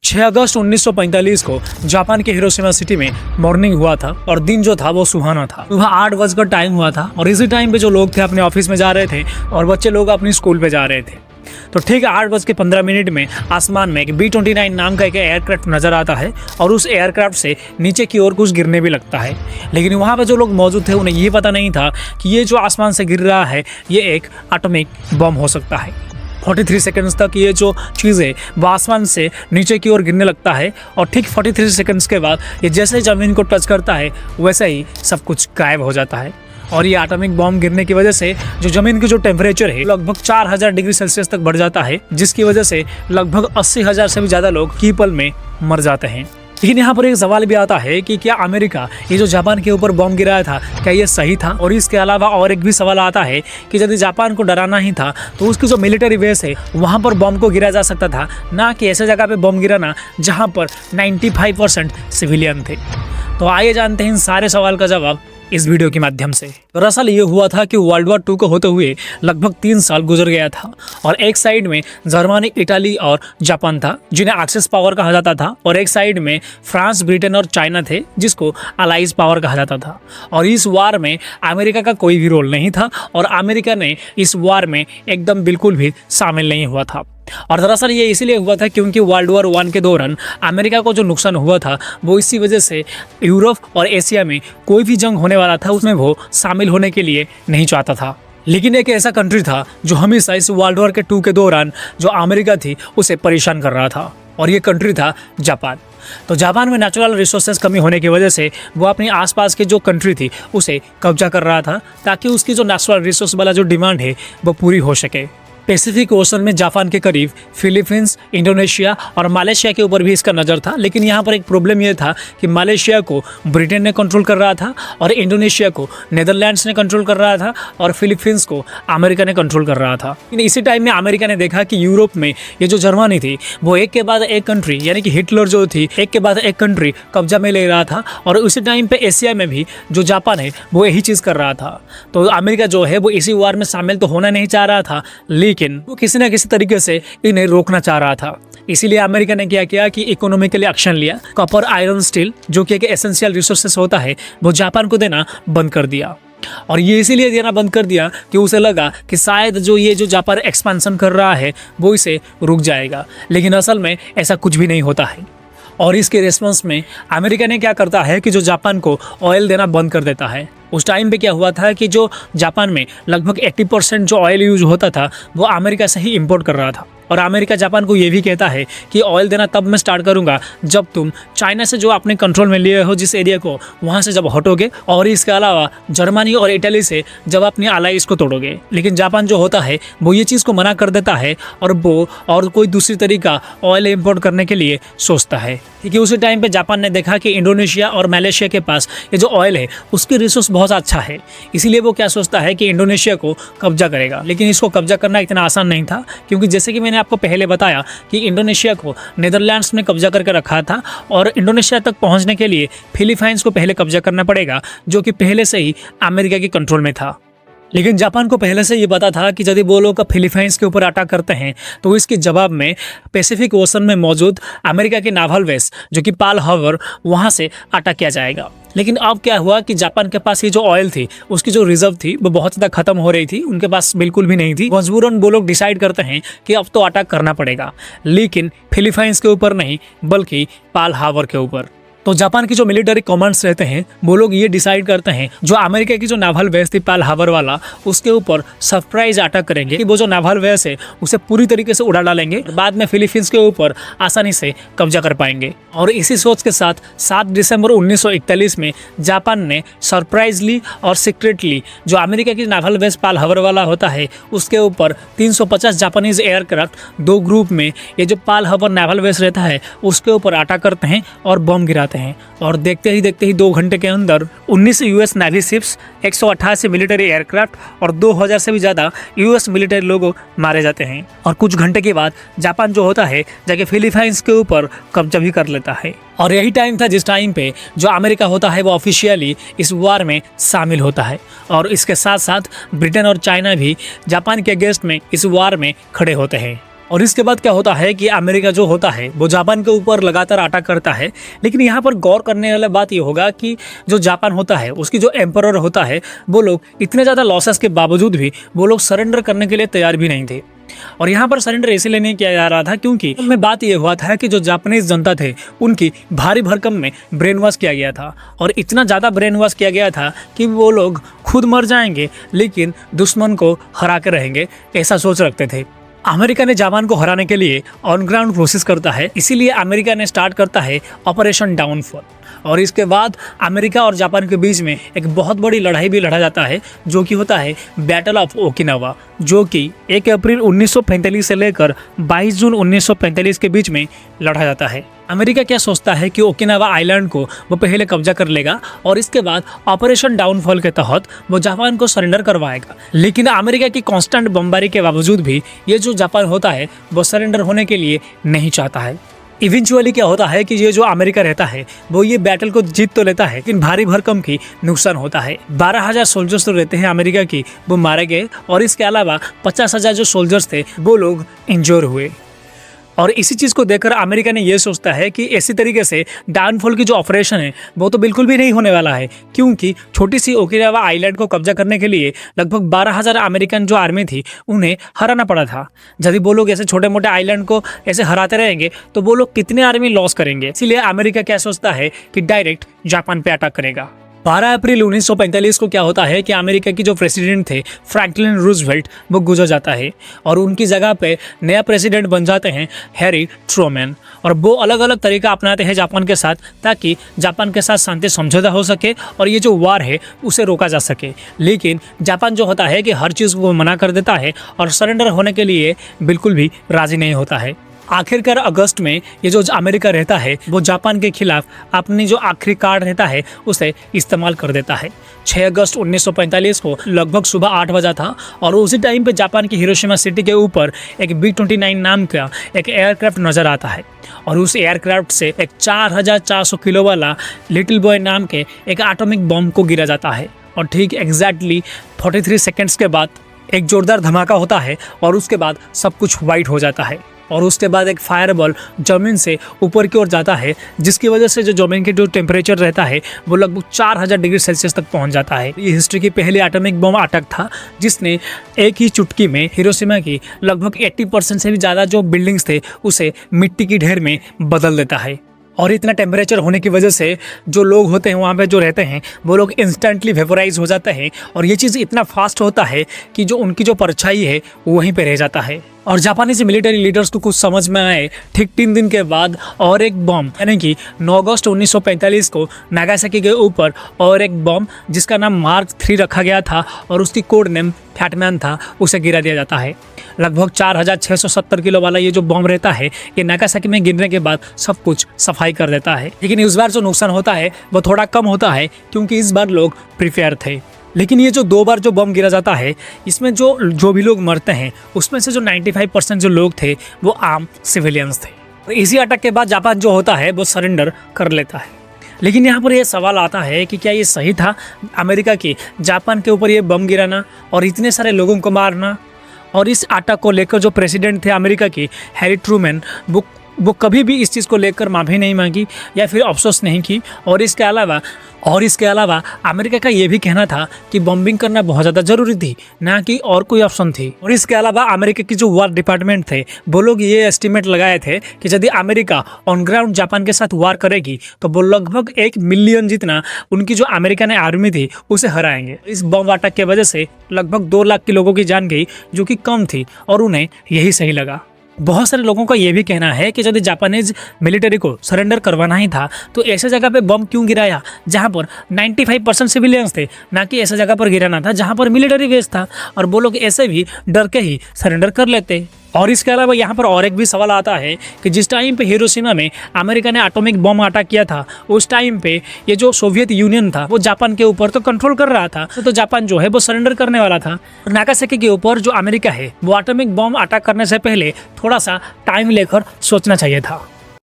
6 अगस्त 1945 को जापान के Hiroshima city में मॉर्निंग हुआ था और दिन जो था वो सुहाना था। सुबह 8 बजकर टाइम हुआ था और इसी टाइम पे जो लोग थे अपने ऑफिस में जा रहे थे और बच्चे लोग अपनी स्कूल पे जा रहे थे। तो ठीक 8:15 में आसमान में एक B-29 नाम का एक एयरक्राफ्ट नजर आता है और उस एयरक्राफ्ट से नीचे की ओर कुछ गिरने भी लगता है। लेकिन वहाँ पे जो लोग मौजूद थे उन्हें ये पता नहीं था कि ये जो आसमान से गिर रहा है ये एक एटॉमिक बम हो सकता है। 43 सेकंड्स तक ये जो चीज़ है वो आसमान से नीचे की ओर गिरने लगता है और ठीक 43 सेकंड्स के बाद ये जैसे ज़मीन को टच करता है वैसे ही सब कुछ गायब हो जाता है। और ये एटॉमिक बॉम्ब गिरने की वजह से जो ज़मीन की जो टेम्परेचर है लगभग 4000 डिग्री सेल्सियस तक बढ़ जाता है, जिसकी वजह से लगभग 80,000 से भी ज़्यादा लोग की पल में मर जाते हैं। लेकिन यहाँ पर एक सवाल भी आता है कि क्या अमेरिका ये जो जापान के ऊपर बॉम्ब गिराया था क्या ये सही था? और इसके अलावा और एक भी सवाल आता है कि यदि जापान को डराना ही था तो उसकी जो मिलिट्री बेस है वहाँ पर बॉम्ब को गिराया जा सकता था, ना कि ऐसे जगह पे बॉम्ब गिराना जहाँ पर 95% सिविलियन थे। तो आइए जानते हैं इन सारे सवाल का जवाब इस वीडियो के माध्यम से। दरअसल ये हुआ था कि वर्ल्ड वॉर 2 को होते हुए लगभग 3 साल गुजर गया था और एक साइड में जर्मनी, इटाली और जापान था जिन्हें एक्सेस पावर कहा जाता था, और एक साइड में फ्रांस, ब्रिटेन और चाइना थे जिसको अलाइज पावर कहा जाता था। और इस वार में अमेरिका का कोई भी रोल नहीं था और अमेरिका ने इस वार में एकदम बिल्कुल भी शामिल नहीं हुआ था। और दरअसल ये इसीलिए हुआ था क्योंकि वर्ल्ड वॉर 1 के दौरान अमेरिका को जो नुकसान हुआ था वो इसी वजह से यूरोप और एशिया में कोई भी जंग होने वाला था उसमें वो शामिल होने के लिए नहीं चाहता था। लेकिन एक ऐसा कंट्री था जो हमेशा इस वर्ल्ड वॉर 2 के दौरान जो अमेरिका थी उसे परेशान कर रहा था, और ये कंट्री था जापान। तो जापान में नेचुरल रिसोर्सेज कमी होने की वजह से वो अपने आसपास के जो कंट्री थी उसे कब्जा कर रहा था ताकि उसकी जो नेचुरल रिसोर्स वाला जो डिमांड है वो पूरी हो सके। पैसिफिक ओशन में जापान के करीब फिलीपींस, इंडोनेशिया और मलेशिया के ऊपर भी इसका नज़र था। लेकिन यहाँ पर एक प्रॉब्लम यह था कि मलेशिया को ब्रिटेन ने कंट्रोल कर रहा था और इंडोनेशिया को नेदरलैंड्स ने कंट्रोल कर रहा था और फिलीपींस को अमेरिका ने कंट्रोल कर रहा था। लेकिन इसी टाइम में अमेरिका ने देखा कि यूरोप में ये जो जर्मनी थी वो एक के बाद एक कंट्री यानी कि हिटलर जो थी एक के बाद एक कंट्री कब्जा में ले रहा था, और उसी टाइम पे एशिया में भी जो जापान है वो यही चीज़ कर रहा था। तो अमेरिका जो है वो इसी वार में शामिल तो होना नहीं चाह रहा था, लेकिन वो किसी न किसी तरीके से इन्हें रोकना चाह रहा था। इसीलिए अमेरिका ने क्या किया कि इकोनॉमिकली एक्शन लिया। कॉपर, आयरन, स्टील जो कि एक एसेंशियल रिसोर्सेस होता है वो जापान को देना बंद कर दिया। और ये इसीलिए देना बंद कर दिया कि उसे लगा कि शायद जो जापान एक्सपेंशन कर रहा है वो इसे रुक जाएगा। लेकिन असल में ऐसा कुछ भी नहीं होता है। और इसके रिस्पॉन्स में अमेरिका ने क्या करता है कि जो जापान को ऑयल देना बंद कर देता है। उस टाइम पे क्या हुआ था कि जो जापान में लगभग 80% जो ऑयल यूज होता था वो अमेरिका से ही इंपोर्ट कर रहा था, और अमेरिका जापान को ये भी कहता है कि ऑयल देना तब मैं स्टार्ट करूंगा जब तुम चाइना से जो अपने कंट्रोल में लिए हो जिस एरिया को वहाँ से जब हटोगे, और इसके अलावा जर्मनी और इटली से जब अपनी अलाइज को तोड़ोगे। लेकिन जापान जो होता है वो ये चीज़ को मना कर देता है और वो और कोई दूसरी तरीका ऑयल इम्पोर्ट करने के लिए सोचता है। क्योंकि उसी टाइम पे जापान ने देखा कि इंडोनेशिया और मलेशिया के पास ये जो ऑयल है उसकी रिसोर्स बहुत अच्छा है, इसीलिए वो क्या सोचता है कि इंडोनेशिया को कब्जा करेगा। लेकिन इसको कब्जा करना इतना आसान नहीं था, क्योंकि जैसे कि मैंने आपको पहले बताया कि इंडोनेशिया को नीदरलैंड्स ने कब्जा करके रखा था और इंडोनेशिया तक पहुंचने के लिए फिलीपाइंस को पहले कब्जा करना पड़ेगा जो कि पहले से ही अमेरिका के कंट्रोल में था। लेकिन जापान को पहले से ये पता था कि यदि वो लोग फिलीपाइंस के ऊपर अटैक करते हैं तो इसके जवाब में पैसिफिक ओशन में मौजूद अमेरिका के नावल बेस जो कि पर्ल हार्बर वहाँ से अटैक किया जाएगा। लेकिन अब क्या हुआ कि जापान के पास ये जो ऑयल थी उसकी जो रिजर्व थी वो बहुत ज़्यादा खत्म हो रही थी, उनके पास बिल्कुल भी नहीं थी। मजबूरन वो लोग डिसाइड करते हैं कि अब तो अटैक करना पड़ेगा, लेकिन फिलीपाइंस के ऊपर नहीं बल्कि पर्ल हार्बर के ऊपर। तो जापान की जो मिलिट्री कमांड्स रहते हैं वो लोग ये डिसाइड करते हैं जो अमेरिका की जो नावल बेस थी पर्ल हार्बर वाला उसके ऊपर सरप्राइज अटैक करेंगे कि वो जो नावल बेस है उसे पूरी तरीके से उड़ा डालेंगे, बाद में फिलीपींस के ऊपर आसानी से कब्जा कर पाएंगे। और इसी सोच के साथ 7 दिसंबर 1941 में जापान ने सरप्राइजली और सीक्रेटली जो अमेरिका की नावल बेस पर्ल हार्बर वाला होता है उसके ऊपर 350 जापानीज एयरक्राफ्ट 2 ग्रुप में ये जो पर्ल हार्बर नावल बेस रहता है उसके ऊपर अटैक करते हैं और बम गिराते हैं। और देखते ही 2 घंटे के अंदर 19 US navy ships, 188 military aircraft और 2000 से भी ज़्यादा यूएस मिलिट्री लोग मारे जाते हैं। और कुछ घंटे के बाद जापान जो होता है जाके फिलीपाइंस के ऊपर कब्जा भी कर लेता है। और यही टाइम था जिस टाइम पे जो अमेरिका होता है वो ऑफिशियली इस वार में शामिल होता है, और इसके साथ साथ ब्रिटेन और चाइना भी जापान के अगेंस्ट में इस वार में खड़े होते हैं। और इसके बाद क्या होता है कि अमेरिका जो होता है वो जापान के ऊपर लगातार अटैक करता है। लेकिन यहाँ पर गौर करने वाला बात ये होगा कि जो जापान होता है उसकी जो एम्परर होता है वो लोग इतने ज़्यादा लॉसेस के बावजूद भी वो लोग सरेंडर करने के लिए तैयार भी नहीं थे। और यहाँ पर सरेंडर इसलिए नहीं किया जा रहा था क्योंकि उनमें बात ये हुआ था कि जो जापानीज जनता थे उनकी भारी भरकम में ब्रेन वॉश किया गया था, और इतना ज़्यादा ब्रेन वॉश किया गया था कि वो लोग खुद मर जाएंगे लेकिन दुश्मन को हरा के रहेंगे, ऐसा सोच रखते थे। अमेरिका ने जापान को हराने के लिए ऑन ग्राउंड कोशिश करता है, इसीलिए अमेरिका ने स्टार्ट करता है ऑपरेशन डाउनफॉल। और इसके बाद अमेरिका और जापान के बीच में एक बहुत बड़ी लड़ाई भी लड़ा जाता है जो कि होता है बैटल ऑफ ओकिनावा, जो कि 1 अप्रैल 1945 से लेकर 22 जून 1945 के बीच में लड़ा जाता है। अमेरिका क्या सोचता है कि ओकिनावा आइलैंड को वो पहले कब्जा कर लेगा और इसके बाद ऑपरेशन डाउनफॉल के तहत वो जापान को सरेंडर करवाएगा। लेकिन अमेरिका की कांस्टेंट बमबारी के बावजूद भी ये जो जापान होता है वो सरेंडर होने के लिए नहीं चाहता है। इवेंचुअली क्या होता है कि ये जो अमेरिका रहता है वो ये बैटल को जीत तो लेता है लेकिन भारी भरकम की नुकसान होता है। 12,000 सोल्जर्स तो रहते हैं अमेरिका की, वो मारे गए, और इसके अलावा 50,000 जो सोल्जर्स थे वो लोग इंजोर हुए। और इसी चीज़ को देखकर अमेरिका ने यह सोचता है कि इसी तरीके से डाउनफॉल की जो ऑपरेशन है वो तो बिल्कुल भी नहीं होने वाला है, क्योंकि छोटी सी ओकिनावा आइलैंड को कब्जा करने के लिए लगभग 12,000 अमेरिकन जो आर्मी थी उन्हें हराना पड़ा था। यदि वो लोग ऐसे छोटे मोटे आइलैंड को ऐसे हराते रहेंगे तो वो लोग कितने आर्मी लॉस करेंगे। इसीलिए अमेरिका क्या सोचता है कि डायरेक्ट जापान पे अटैक करेगा। 12 अप्रैल 1945 को क्या होता है कि अमेरिका की जो प्रेसिडेंट थे फ्रैंकलिन रूजवेल्ट वो गुजर जाता है और उनकी जगह पे नया प्रेसिडेंट बन जाते हैं हैरी ट्रूमैन। और वो अलग अलग तरीका अपनाते हैं जापान के साथ ताकि जापान के साथ शांति समझौता हो सके और ये जो वार है उसे रोका जा सके। लेकिन जापान जो होता है कि हर चीज़ को मना कर देता है और सरेंडर होने के लिए बिल्कुल भी राजी नहीं होता है। आखिरकार अगस्त में ये जो अमेरिका रहता है वो जापान के खिलाफ अपनी जो आखिरी कार्ड रहता है उसे इस्तेमाल कर देता है। 6 अगस्त 1945 को लगभग सुबह 8 बजा था और उसी टाइम पे जापान की हिरोशिमा सिटी के ऊपर एक B-29 नाम का एक एयरक्राफ्ट नज़र आता है और उस एयरक्राफ्ट से एक 4,400 किलो वाला लिटिल बॉय नाम के एक एटॉमिक बम को गिरा जाता है। और ठीक एग्जैक्टली 43 सेकेंड्स के बाद एक जोरदार धमाका होता है और उसके बाद सब कुछ वाइट हो जाता है। और उसके बाद एक फायरबॉल जमीन से ऊपर की ओर जाता है जिसकी वजह से जो जमीन के जो टेम्परेचर रहता है वो लगभग 4,000 डिग्री सेल्सियस तक पहुंच जाता है। ये हिस्ट्री की पहली एटॉमिक बम अटैक था जिसने एक ही चुटकी में हिरोशिमा की लगभग 80% से भी ज़्यादा जो बिल्डिंग्स थे उसे मिट्टी की ढेर में बदल देता है। और इतना टेम्परेचर होने की वजह से जो लोग होते हैं वहाँ पे जो रहते हैं वो लोग इंस्टेंटली वेपोराइज हो जाते हैं और ये चीज़ इतना फास्ट होता है कि जो उनकी जो परछाई है वो वहीं पे रह जाता है। और जापानीज मिलिट्री लीडर्स को कुछ समझ में आए ठीक 3 दिन के बाद और एक बम यानी कि 9 अगस्त 1945 को नागासाकी के ऊपर और एक बम जिसका नाम मार्क 3 रखा गया था और उसकी कोड नेम फैटमैन था उसे गिरा दिया जाता है। लगभग 4,670 किलो वाला ये जो बम रहता है ये नागासाकी में गिरने के बाद सब कुछ सफाई कर देता है। लेकिन इस बार जो नुकसान होता है वो थोड़ा कम होता है क्योंकि इस बार लोग प्रिपेयर थे। लेकिन ये जो 2 बार जो बम गिरा जाता है इसमें जो भी लोग मरते हैं उसमें से जो 95% जो लोग थे वो आम सिविलियंस थे। और इसी अटैक के बाद जापान जो होता है वो सरेंडर कर लेता है। लेकिन यहाँ पर यह सवाल आता है कि क्या ये सही था अमेरिका की जापान के ऊपर ये बम गिराना और इतने सारे लोगों को मारना। और इस अटैक को लेकर जो प्रेसिडेंट थे अमेरिका की हैरी ट्रूमैन वो कभी भी इस चीज़ को लेकर माफ़ी नहीं मांगी या फिर अफसोस नहीं की। और इसके अलावा अमेरिका का ये भी कहना था कि बॉम्बिंग करना बहुत ज़्यादा ज़रूरी थी, ना कि और कोई ऑप्शन थी। और इसके अलावा अमेरिका की जो वार डिपार्टमेंट थे वो लोग ये एस्टिमेट लगाए थे कि यदि अमेरिका ऑन ग्राउंड जापान के साथ वार करेगी तो वो लगभग 1 मिलियन जितना उनकी जो अमेरिकन आर्मी थी उसे हराएंगे। इस बम अटैक की वजह से लगभग 2 लाख के लोगों की जान गई जो कि कम थी और उन्हें यही सही लगा। बहुत सारे लोगों का ये भी कहना है कि यदि जापानीज मिलिट्री को सरेंडर करवाना ही था तो ऐसे जगह पे बम क्यों गिराया जहां पर 95% सिविलियंस थे, ना कि ऐसे जगह पर गिराना था जहां पर मिलिट्री बेस था और वो लोग ऐसे भी डर के ही सरेंडर कर लेते। और इसके अलावा यहाँ पर और एक भी सवाल आता है कि जिस टाइम पे हिरोशिमा में अमेरिका ने एटॉमिक बम अटैक किया था उस टाइम पे ये जो सोवियत यूनियन था वो जापान के ऊपर तो कंट्रोल कर रहा था, तो जापान जो है वो सरेंडर करने वाला था। और नागासाकी के ऊपर जो अमेरिका है वो एटॉमिक बम अटैक करने से पहले थोड़ा सा टाइम लेकर सोचना चाहिए था।